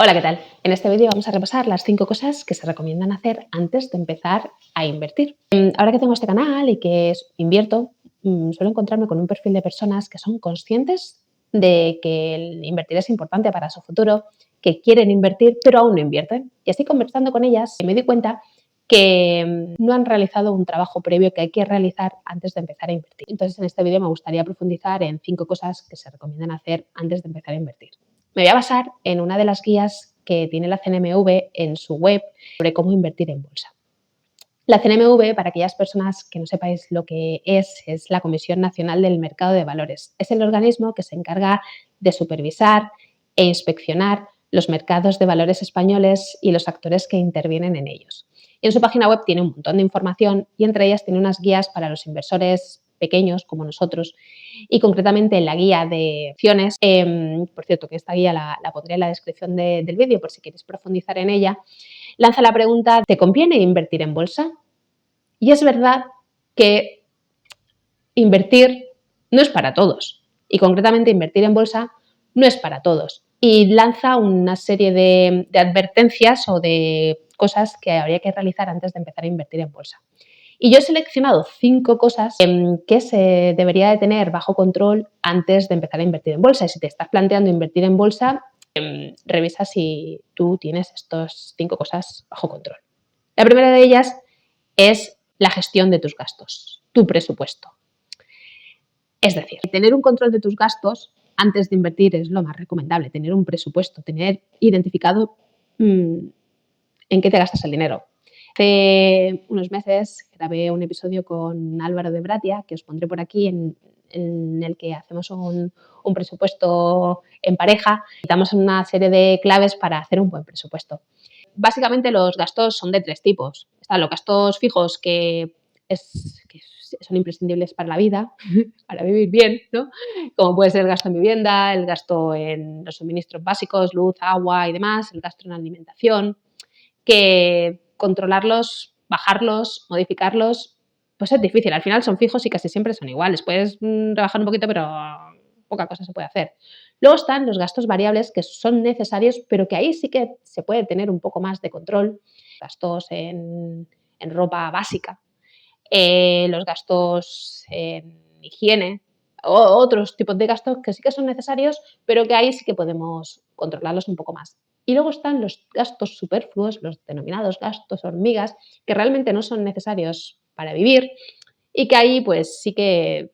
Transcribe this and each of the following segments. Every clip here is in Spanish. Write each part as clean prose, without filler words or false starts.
Hola, ¿qué tal? En este vídeo vamos a repasar las 5 cosas que se recomiendan hacer antes de empezar a invertir. Ahora que tengo este canal y que invierto, suelo encontrarme con un perfil de personas que son conscientes de que el invertir es importante para su futuro, que quieren invertir pero aún no invierten. Y así conversando con ellas me di cuenta que no han realizado un trabajo previo que hay que realizar antes de empezar a invertir. Entonces en este vídeo me gustaría profundizar en 5 cosas que se recomiendan hacer antes de empezar a invertir. Me voy a basar en una de las guías que tiene la CNMV en su web sobre cómo invertir en bolsa. La CNMV, para aquellas personas que no sepáis lo que es la Comisión Nacional del Mercado de Valores. Es el organismo que se encarga de supervisar e inspeccionar los mercados de valores españoles y los actores que intervienen en ellos. Y en su página web tiene un montón de información y entre ellas tiene unas guías para los inversores pequeños como nosotros y concretamente la guía de acciones. Por cierto, que esta guía la pondré en la descripción del vídeo por si queréis profundizar en ella. Lanza la pregunta, ¿te conviene invertir en bolsa? Y es verdad que invertir no es para todos y concretamente invertir en bolsa no es para todos. Y lanza una serie de advertencias o de cosas que habría que realizar antes de empezar a invertir en bolsa. Y yo he seleccionado 5 cosas que se debería de tener bajo control antes de empezar a invertir en bolsa. Y si te estás planteando invertir en bolsa, revisa si tú tienes estas 5 cosas bajo control. La primera de ellas es la gestión de tus gastos, tu presupuesto. Es decir, tener un control de tus gastos antes de invertir es lo más recomendable, tener un presupuesto, tener identificado en qué te gastas el dinero. Hace unos meses grabé un episodio con Álvaro de Bratia, que os pondré por aquí, en el que hacemos un presupuesto en pareja y damos una serie de claves para hacer un buen presupuesto. Básicamente los gastos son de 3 tipos. Están los gastos fijos que son imprescindibles para la vida, para vivir bien, ¿no? Como puede ser el gasto en vivienda, el gasto en los suministros básicos, luz, agua y demás, el gasto en alimentación, que controlarlos, bajarlos, modificarlos, pues es difícil. Al final son fijos y casi siempre son iguales. Puedes rebajar un poquito, pero poca cosa se puede hacer. Luego están los gastos variables que son necesarios, pero que ahí sí que se puede tener un poco más de control. Gastos en ropa básica, los gastos en higiene, o otros tipos de gastos que sí que son necesarios, pero que ahí sí que podemos controlarlos un poco más. Y luego están los gastos superfluos, los denominados gastos hormigas, que realmente no son necesarios para vivir y que ahí pues sí que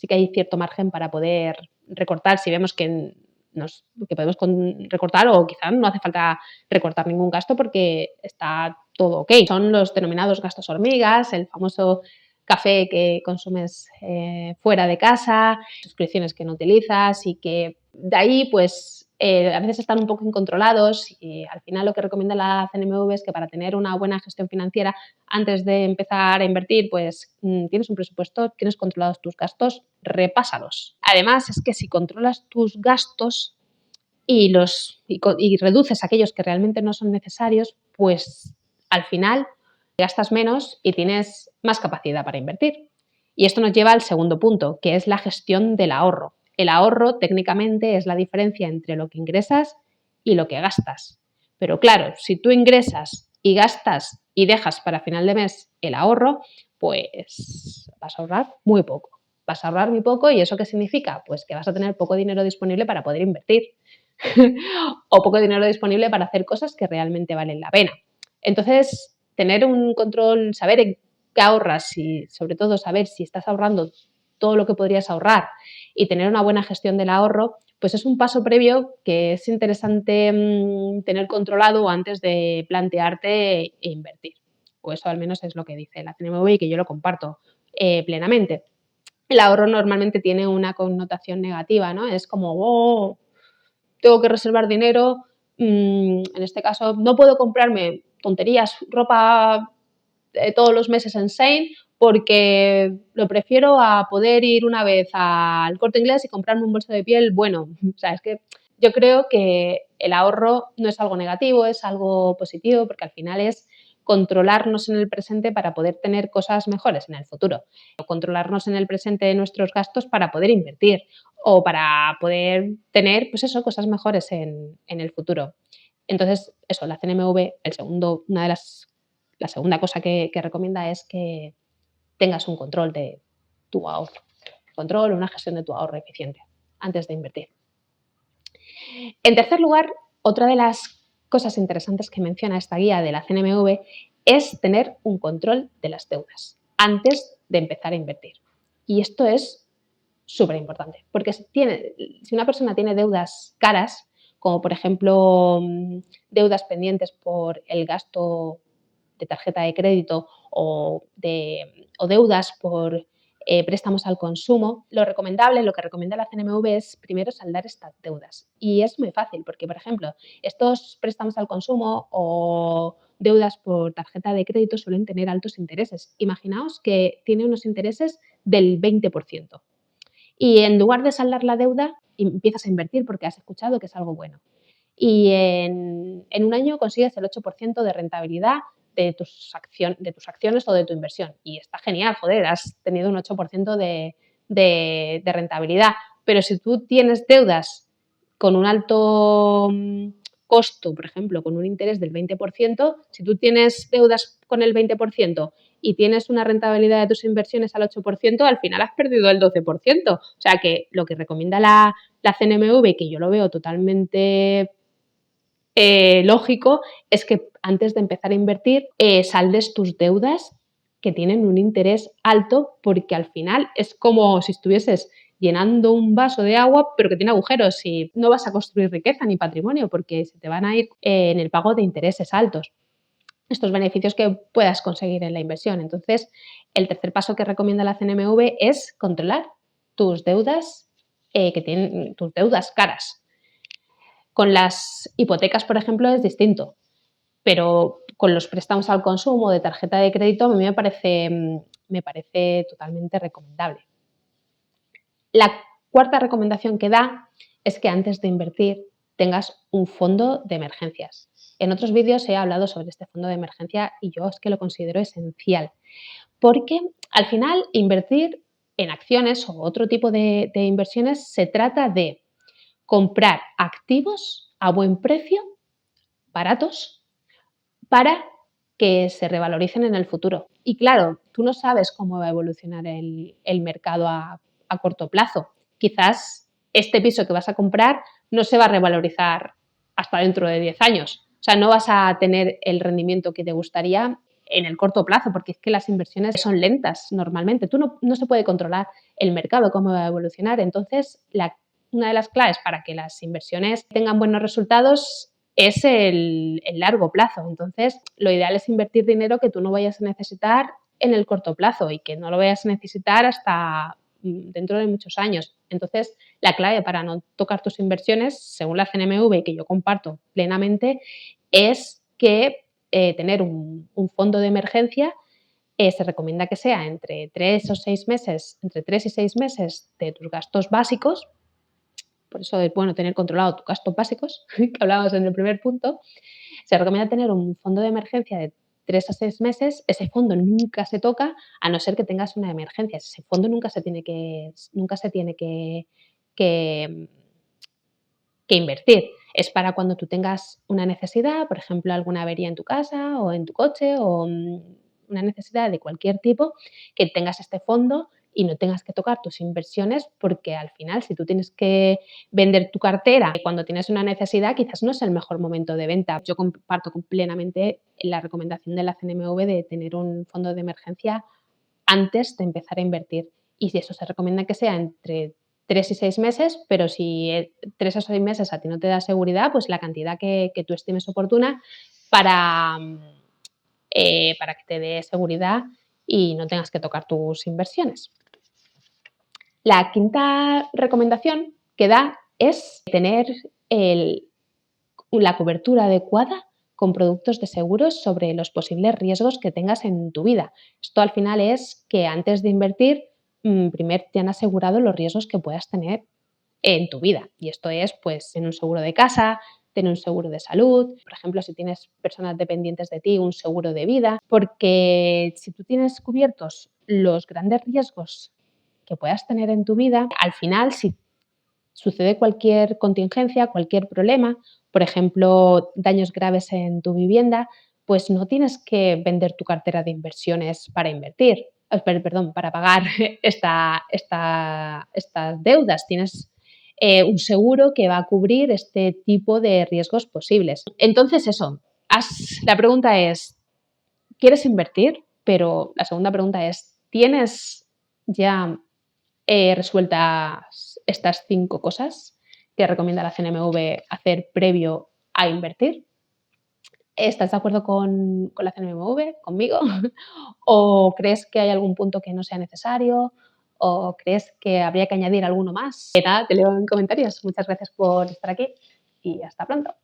hay cierto margen para poder recortar si vemos que podemos recortar, o quizá no hace falta recortar ningún gasto porque está todo ok. Son los denominados gastos hormigas, el famoso café que consumes fuera de casa, suscripciones que no utilizas y que de ahí pues a veces están un poco incontrolados y al final lo que recomienda la CNMV es que para tener una buena gestión financiera antes de empezar a invertir pues tienes un presupuesto, tienes controlados tus gastos, repásalos. Además es que si controlas tus gastos y reduces aquellos que realmente no son necesarios, pues al final gastas menos y tienes más capacidad para invertir. Y esto nos lleva al segundo punto, que es la gestión del ahorro. El ahorro técnicamente es la diferencia entre lo que ingresas y lo que gastas. Pero claro, si tú ingresas y gastas y dejas para final de mes el ahorro, pues vas a ahorrar muy poco. Vas a ahorrar muy poco y ¿eso qué significa? Pues que vas a tener poco dinero disponible para poder invertir o poco dinero disponible para hacer cosas que realmente valen la pena. Entonces, tener un control, saber en qué ahorras y sobre todo saber si estás ahorrando todo lo que podrías ahorrar y tener una buena gestión del ahorro, pues es un paso previo que es interesante tener controlado antes de plantearte invertir. O eso al menos es lo que dice la CNMV y que yo lo comparto plenamente. El ahorro normalmente tiene una connotación negativa, ¿no? Es como, oh, tengo que reservar dinero, en este caso no puedo comprarme tonterías, ropa todos los meses en Shein porque lo prefiero a poder ir una vez al Corte Inglés y comprarme un bolso de piel bueno. O sea, es que yo creo que el ahorro no es algo negativo, es algo positivo porque al final es controlarnos en el presente para poder tener cosas mejores en el futuro. O controlarnos en el presente de nuestros gastos para poder invertir o para poder tener, pues eso, cosas mejores en el futuro. Entonces, eso, la CNMV, la segunda cosa que recomienda es que tengas un control de tu ahorro, control, una gestión de tu ahorro eficiente antes de invertir. En tercer lugar, otra de las cosas interesantes que menciona esta guía de la CNMV es tener un control de las deudas antes de empezar a invertir. Y esto es súper importante, porque si una persona tiene deudas caras, como por ejemplo deudas pendientes por el gasto de tarjeta de crédito o deudas por préstamos al consumo, lo que recomienda la CNMV es primero saldar estas deudas. Y es muy fácil porque, por ejemplo, estos préstamos al consumo o deudas por tarjeta de crédito suelen tener altos intereses. Imaginaos que tiene unos intereses del 20%. Y en lugar de saldar la deuda, empiezas a invertir porque has escuchado que es algo bueno. Y en un año consigues el 8% de rentabilidad de tus acciones o de tu inversión. Y está genial, joder, has tenido un 8% de rentabilidad. Pero si tú tienes deudas con un alto costo, por ejemplo, con un interés del 20%, si tú tienes deudas con el 20% y tienes una rentabilidad de tus inversiones al 8%, al final has perdido el 12%. O sea que lo que recomienda la CNMV, que yo lo veo totalmente lógico, es que antes de empezar a invertir saldes tus deudas que tienen un interés alto, porque al final es como si estuvieses llenando un vaso de agua pero que tiene agujeros y no vas a construir riqueza ni patrimonio porque se te van a ir en el pago de intereses altos estos beneficios que puedas conseguir en la inversión. Entonces, el tercer paso que recomienda la CNMV es controlar tus deudas tus deudas caras. Con las hipotecas, por ejemplo, es distinto, pero con los préstamos al consumo de tarjeta de crédito a mí me parece totalmente recomendable. La cuarta recomendación que da es que antes de invertir tengas un fondo de emergencias. En otros vídeos he hablado sobre este fondo de emergencia y yo es que lo considero esencial, porque al final invertir en acciones o otro tipo de inversiones se trata de comprar activos a buen precio, baratos, para que se revaloricen en el futuro. Y claro, tú no sabes cómo va a evolucionar el mercado a corto plazo. Quizás este piso que vas a comprar no se va a revalorizar hasta dentro de 10 años. O sea, no vas a tener el rendimiento que te gustaría en el corto plazo, porque es que las inversiones son lentas normalmente. No se puede controlar el mercado, cómo va a evolucionar. Entonces, una de las claves para que las inversiones tengan buenos resultados es el largo plazo. Entonces, lo ideal es invertir dinero que tú no vayas a necesitar en el corto plazo y que no lo vayas a necesitar hasta dentro de muchos años. Entonces, la clave para no tocar tus inversiones, según la CNMV, que yo comparto plenamente, es que tener un fondo de emergencia se recomienda que sea entre 3 y 6 meses de tus gastos básicos. Por eso es bueno tener controlado tus gastos básicos, que hablábamos en el primer punto. Se recomienda tener un fondo de emergencia de 3 a 6 meses. Ese fondo nunca se toca a no ser que tengas una emergencia. Ese fondo nunca se tiene que, que invertir. Es para cuando tú tengas una necesidad, por ejemplo, alguna avería en tu casa o en tu coche o una necesidad de cualquier tipo, que tengas este fondo y no tengas que tocar tus inversiones porque al final si tú tienes que vender tu cartera cuando tienes una necesidad, quizás no es el mejor momento de venta. Yo comparto plenamente la recomendación de la CNMV de tener un fondo de emergencia antes de empezar a invertir. Y si eso se recomienda que sea entre 3 y 6 meses, pero si 3 o 6 meses a ti no te da seguridad, pues la cantidad que tú estimes oportuna para que te dé seguridad y no tengas que tocar tus inversiones. La quinta recomendación que da es tener la cobertura adecuada con productos de seguros sobre los posibles riesgos que tengas en tu vida. Esto al final es que antes de invertir, primero te han asegurado los riesgos que puedas tener en tu vida. Y esto es, pues, tener un seguro de casa, tener un seguro de salud, por ejemplo, si tienes personas dependientes de ti, un seguro de vida, porque si tú tienes cubiertos los grandes riesgos que puedas tener en tu vida, al final, si sucede cualquier contingencia, cualquier problema, por ejemplo, daños graves en tu vivienda, pues no tienes que vender tu cartera de inversiones para invertir, perdón, para pagar estas deudas. Tienes un seguro que va a cubrir este tipo de riesgos posibles. Entonces, eso, la pregunta es, ¿quieres invertir? Pero la segunda pregunta es, ¿tienes ya resueltas estas 5 cosas que recomienda la CNMV hacer previo a invertir? ¿Estás de acuerdo con la CNMV, conmigo? ¿O crees que hay algún punto que no sea necesario? ¿O crees que habría que añadir alguno más? Nada, te leo en comentarios. Muchas gracias por estar aquí y hasta pronto.